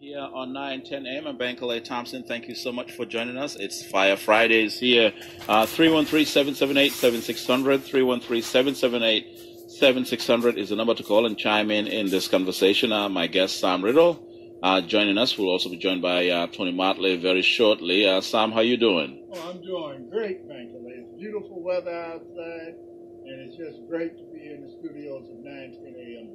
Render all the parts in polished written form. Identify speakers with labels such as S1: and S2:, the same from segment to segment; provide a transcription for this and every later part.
S1: Here on 9:10 a.m. I'm Bankole Thompson. Thank you so much for joining us. It's Fire Fridays here. 313-778-7600. 313-778-7600 is the number to call and chime in this conversation. My guest, Sam Riddle, joining us. We'll also be joined by Tony Motley very shortly. Sam, how you doing?
S2: Oh, I'm doing great, Bankole. It's beautiful weather outside, and it's just great to be in the studios of 9:10 a.m.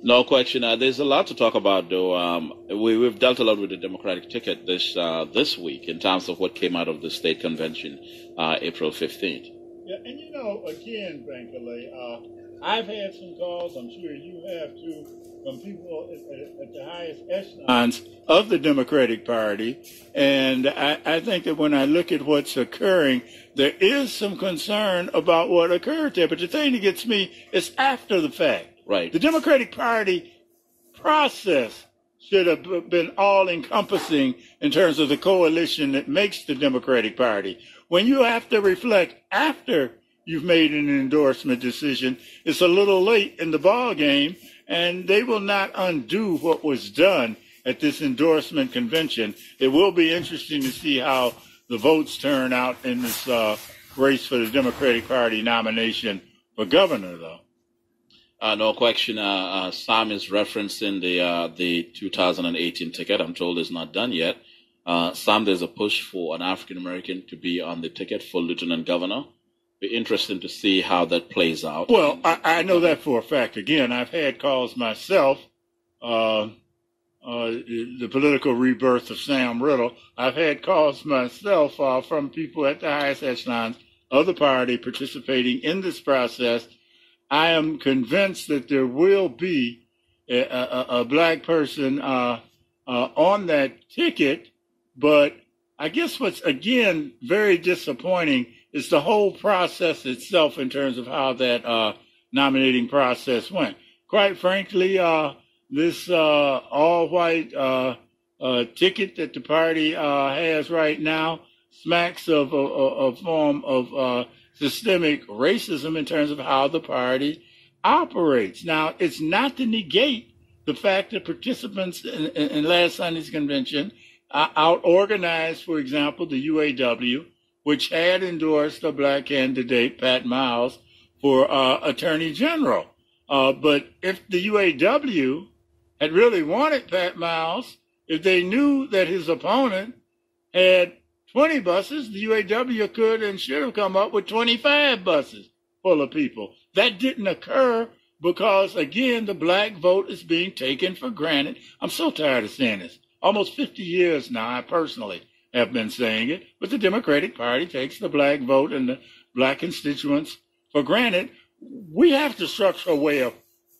S1: No question. There's a lot to talk about, though. We've dealt a lot with the Democratic ticket this week in terms of what came out of the state convention, April 15th.
S2: Yeah, and again, Bankole, I've had some calls, I'm sure you have too, from people at the highest echelons of the Democratic Party. And I think that when I look at what's occurring, there is some concern about what occurred there. But the thing that gets me is after the fact.
S1: Right.
S2: The Democratic Party process should have been all-encompassing in terms of the coalition that makes the Democratic Party. When you have to reflect after you've made an endorsement decision, it's a little late in the ball game, and they will not undo what was done at this endorsement convention. It will be interesting to see how the votes turn out in this race for the Democratic Party nomination for governor, though.
S1: No question. Sam is referencing the 2018 ticket. I'm told it's not done yet. Sam, there's a push for an African American to be on the ticket for lieutenant governor. Be interesting to see how that plays out.
S2: Well, I know that for a fact. Again, I've had calls myself. The political rebirth of Sam Riddle. I've had calls myself from people at the highest echelons of the party participating in this process. I am convinced that there will be a black person on that ticket, but I guess what's, again, very disappointing is the whole process itself in terms of how that nominating process went. Quite frankly, this all-white ticket that the party has right now smacks of a form of systemic racism in terms of how the party operates. Now, it's not to negate the fact that participants in last Sunday's convention out-organized, for example, the UAW, which had endorsed a black candidate, Pat Miles, for Attorney General. But if the UAW had really wanted Pat Miles, if they knew that his opponent had 20 buses, the UAW could and should have come up with 25 buses full of people. That didn't occur because, again, the black vote is being taken for granted. I'm so tired of saying this. Almost 50 years now, I personally have been saying it, but the Democratic Party takes the black vote and the black constituents for granted. We have to structure a way of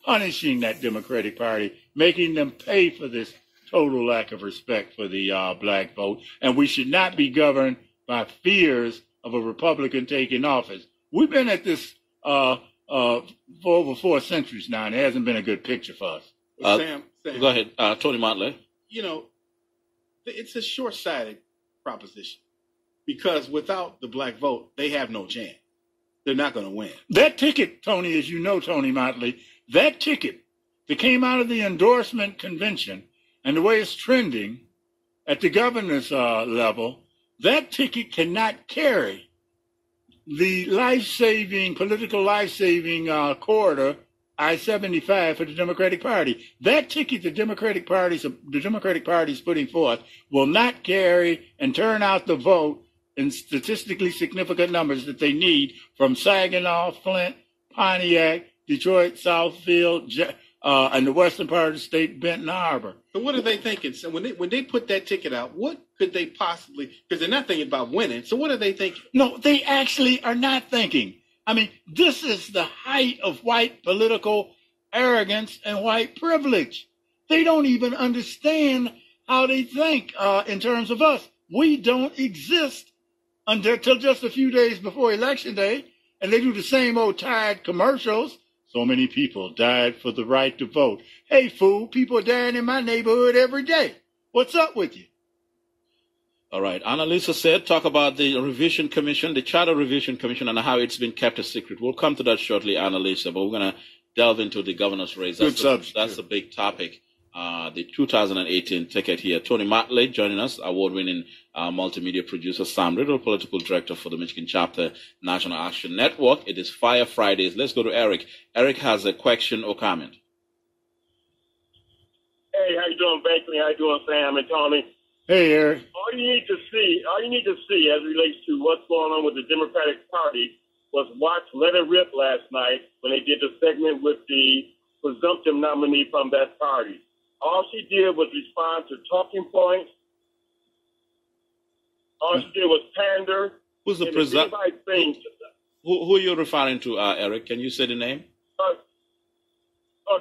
S2: punishing that Democratic Party, making them pay for this total lack of respect for the black vote, and we should not be governed by fears of a Republican taking office. We've been at this for over 4 centuries now, and it hasn't been a good picture for us.
S3: Sam,
S1: Go ahead, Tony Motley.
S3: It's a short-sighted proposition because without the black vote, they have no chance. They're not going to win.
S2: That ticket, Tony, as you know, Tony Motley, that ticket that came out of the endorsement convention and the way it's trending at the governor's level, that ticket cannot carry the political life-saving corridor, I-75 for the Democratic Party. That ticket the Democratic Party is putting forth will not carry and turn out the vote in statistically significant numbers that they need from Saginaw, Flint, Pontiac, Detroit, Southfield, and the western part of the state, Benton Harbor.
S3: So what are they thinking? So when they put that ticket out, what could they possibly, because they're not thinking about winning, so what are they thinking?
S2: No, they actually are not thinking. I mean, this is the height of white political arrogance and white privilege. They don't even understand how they think in terms of us. We don't exist until just a few days before Election Day, and they do the same old tired commercials. So many people died for the right to vote. Hey, fool, people are dying in my neighborhood every day. What's up with you?
S1: All right. Annalisa said, talk about the revision commission, the Charter Revision Commission, and how it's been kept a secret. We'll come to that shortly, Annalisa, but we're going to delve into the governor's race. That's a big topic the 2018 ticket here. Tony Matley joining us, award-winning multimedia producer. Sam Riddle, political director for the Michigan chapter, National Action Network. It is Fire Fridays. Let's go to Eric. Eric has a question or comment.
S4: Hey, how you doing, Bankley? How you doing, Sam and Tony?
S2: Hey, Eric.
S4: All you need to see as it relates to what's going on with the Democratic Party was watch Let It Rip last night when they did the segment with the presumptive nominee from that party. All she did was respond to talking points. All she did was pander.
S1: Who's the presumptive? Who are you referring to, Eric? Can you say the name?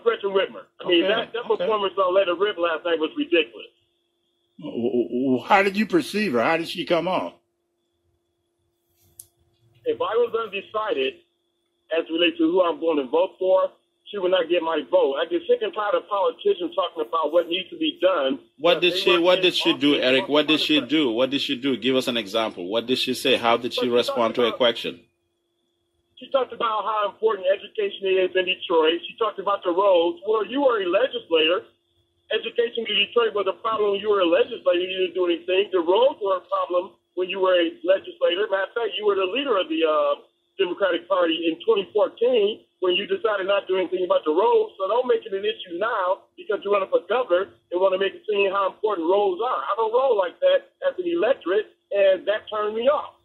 S4: Gretchen Whitmer. I mean, that performance on Let It Rip last night was ridiculous.
S2: How did you perceive her? How did she come off?
S4: If I was undecided as it relates to who I'm going to vote for, she would not get my vote. I get sick and tired of politicians talking about what needs to be done.
S1: What did she do, Eric? What did she do? What did she do? Give us an example. What did she say? How did she respond to a question?
S4: She talked about how important education is in Detroit. She talked about the roads. Well, you were a legislator. Education in Detroit was a problem when you were a legislator. You didn't do anything. The roads were a problem when you were a legislator. Matter of fact, you were the leader of the Democratic Party in 2014 when you decided not to do anything about the roads. So don't make it an issue now because you're running for governor and want to make it seem how important roads are. I don't roll like that as an electorate, and that turned me off.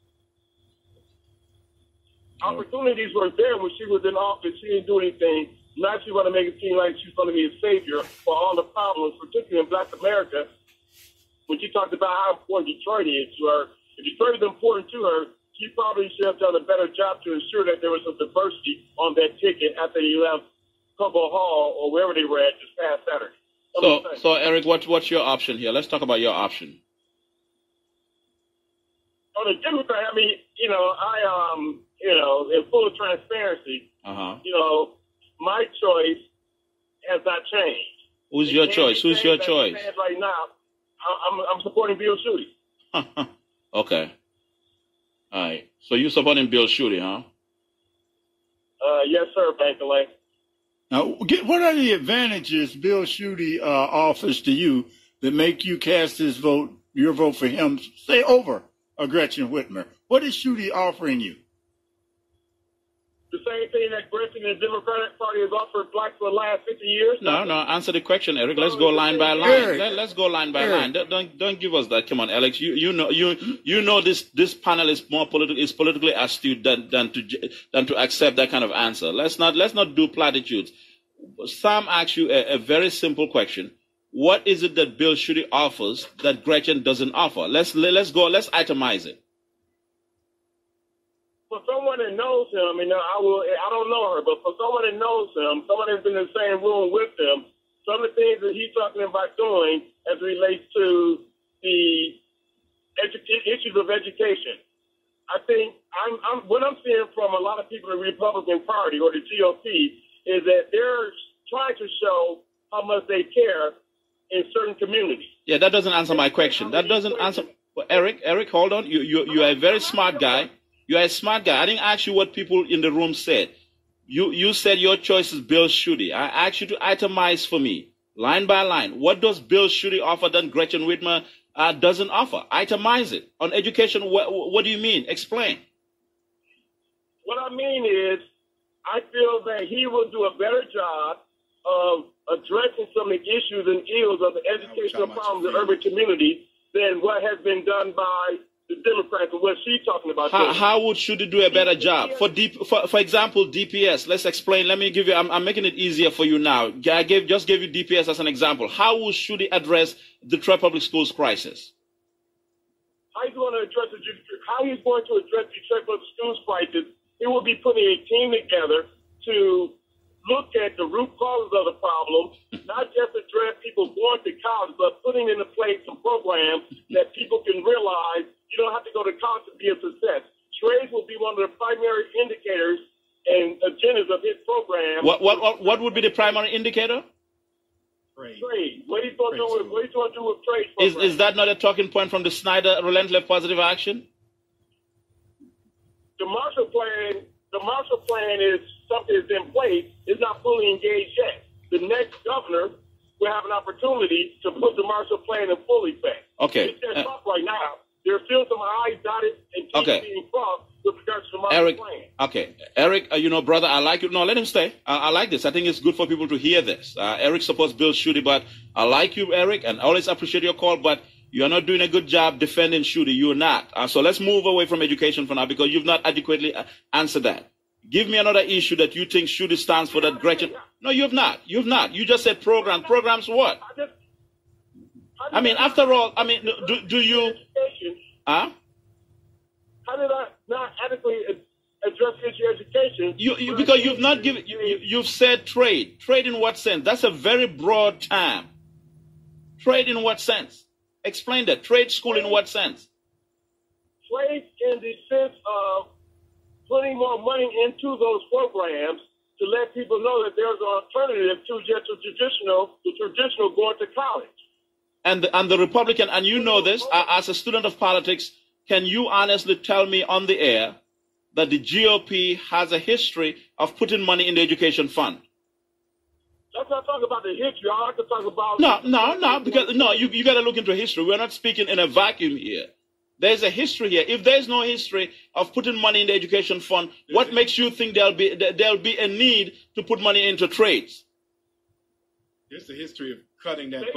S4: Opportunities were there when she was in office. She didn't do anything. Now she want to make it seem like she's going to be a savior for all the problems, particularly in Black America. When she talked about how important Detroit is to her, if Detroit is important to her, she probably should have done a better job to ensure that there was some diversity on that ticket after he left Cobo Hall or wherever they were at this past Saturday.
S1: So Eric, what's your option here? Let's talk about your option.
S4: On the Democrat, I mean, in full transparency, my choice has not changed.
S1: Who's your choice? Who's your choice?
S4: Right now, I'm supporting Bill Schuette.
S1: Okay. All right. So you're supporting Bill Schuette, huh?
S4: Yes, sir, Bankalay.
S2: Now, what are the advantages Bill Schuette offers to you that make you cast your vote for him, say, over Gretchen Whitmer? What is Schuette offering you?
S4: The same thing that Gretchen and the Democratic Party has offered blacks for the last 50 years?
S1: No. Answer the question, Eric. Let's go line by line. Let's go line by line. Don't give us that. Come on, Alex. You know this panel is more politically astute than to accept that kind of answer. Let's not do platitudes. Sam asked you a very simple question. What is it that Bill Schuette offers that Gretchen doesn't offer? Let's itemize it.
S4: For someone that knows him, I don't know her, but for someone that knows him, someone that's been in the same room with him, some of the things that he's talking about doing as it relates to the issues of education. I think what I'm seeing from a lot of people in the Republican Party or the GOP is that they're trying to show how much they care in certain communities.
S1: Yeah, that doesn't answer my question. That doesn't answer. Eric, hold on. You are a very smart guy. You are a smart guy. I didn't ask you what people in the room said. You said your choice is Bill Schuette. I asked you to itemize for me, line by line. What does Bill Schuette offer that Gretchen Whitmer doesn't offer? Itemize it. On education, what do you mean? Explain.
S4: What I mean is, I feel that he will do a better job of addressing some of the issues and ills of the educational problems in urban communities than what has been done by the Democrats and what she's talking about.
S1: How would Schuette do a better job? For example, DPS. Let's explain. Let me give you. I'm making it easier for you now. I just gave you DPS as an example. How will Schuette address the Detroit Public Schools crisis?
S4: How he's going to address the Detroit Public Schools crisis? He will be putting a team together to look at the root causes of the problem, not just address people going to college, but putting into place some programs that people can realize you don't have to go to college to be a success. Trades will be one of the primary indicators and agendas of his program.
S1: What would be the primary indicator?
S4: Trade. What he's going to do with trade programs.
S1: Is that not a talking point from the Snyder Relentless Positive Action?
S4: The Marshall Plan is something that's in place. It's not fully engaged yet. The next governor will have an opportunity to put the Marshall Plan in full effect.
S1: Okay.
S4: It's their talk right now. There's still some I's dotted and T's
S1: Okay.
S4: being crossed with regards to the Marshall
S1: Eric,
S4: Plan.
S1: okay. Eric, brother, I like you. No, let him stay. I like this. I think it's good for people to hear this. Eric supports Bill Schuette, but I like you, Eric, and always appreciate your call, but you're not doing a good job defending Schuette. You're not. So let's move away from education for now because you've not adequately answered that. Give me another issue that you think Schuette stands for that Gretchen. No, you have not. You have not. You just said program. Programs what? I mean, after all, I mean, do you... Huh?
S4: How did I not adequately address issue education?
S1: Because you've not given... You've said trade. Trade in what sense? That's a very broad term. Trade in what sense? Explain that. Trade school in what sense?
S4: Trade in the sense of putting more money into those programs to let people know that there's an alternative to just the traditional going to college.
S1: And the Republican, and you know this, as a student of politics, can you honestly tell me on the air that the GOP has a history of putting money in the education fund?
S4: Let's not talk about the history. I like to talk about...
S1: No, because you got to look into history. We're not speaking in a vacuum here. There's a history here. If there's no history of putting money in the education fund, what makes you think there'll be a need to put money into trades?
S3: There's a history of cutting that budget.